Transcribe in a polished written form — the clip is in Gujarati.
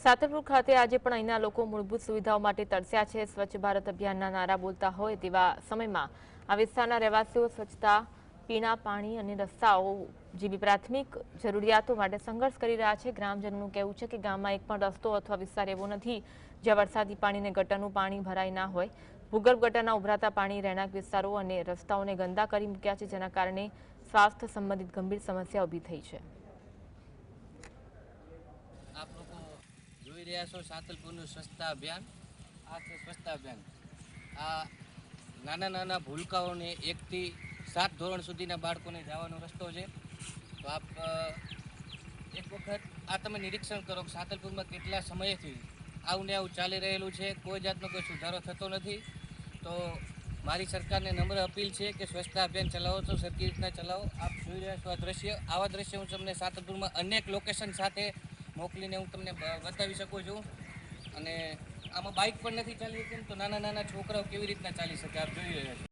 સાતલપુર ખાતે આજે પણ અહીંના લોકો મૂળભૂત સુવિધાઓ માટે તરસ્યા છે। સ્વચ્છ ભારત અભિયાનના નારા બોલતા હોય તેવા સમયમાં આ વિસ્તારના રહેવાસીઓ સ્વચ્છતા, પીણા પાણી અને રસ્તાઓ જેવી પ્રાથમિક જરૂરિયાતો માટે સંઘર્ષ કરી રહ્યા છે। ગ્રામજનોનું કહેવું છે કે ગામમાં એક પણ રસ્તો અથવા વિસ્તાર એવો નથી જ્યાં વરસાદી પાણીને ગટરનું પાણી ભરાઈ ના હોય। ભૂગર્ભ ગટરના ઉભરાતા પાણી રહેણાંક વિસ્તારો અને રસ્તાઓને ગંદા કરી મૂક્યા છે, જેના કારણે સ્વાસ્થ્ય સંબંધિત ગંભીર સમસ્યા ઊભી થઈ છે। आप लोग જોઈ રહ્યા છો સાતલપુરનું સ્વચ્છતા અભિયાન। આ છે સ્વચ્છતા અભિયાન। આ નાના નાના ભૂલકાઓને 1 થી 7 ધોરણ સુધીના બાળકોને જવાનો રસ્તો છે। તો આપ એક વખત આ તમે નિરીક્ષણ કરો કે સાતલપુરમાં કેટલા સમયથી આવું ને આવું ચાલી રહેલું છે, કોઈ જાતનો કોઈ સુધારો થતો નથી। તો મારી સરકારને નમ્ર અપીલ છે કે સ્વચ્છતા અભિયાન ચલાવો તો સરખી રીતના ચલાવો। આપ જોઈ રહ્યા છો આ દ્રશ્ય, આવા દ્રશ્ય હું તમને સાતલપુરમાં અનેક લોકેશન સાથે મોકલીને હું તમને બતાવી શકું છું। અને આમાં બાઇક પણ નથી ચાલી શકતી, તો નાના નાના છોકરાઓ કેવી રીતના ચાલી શકે આપ જોઈ રહ્યા છો।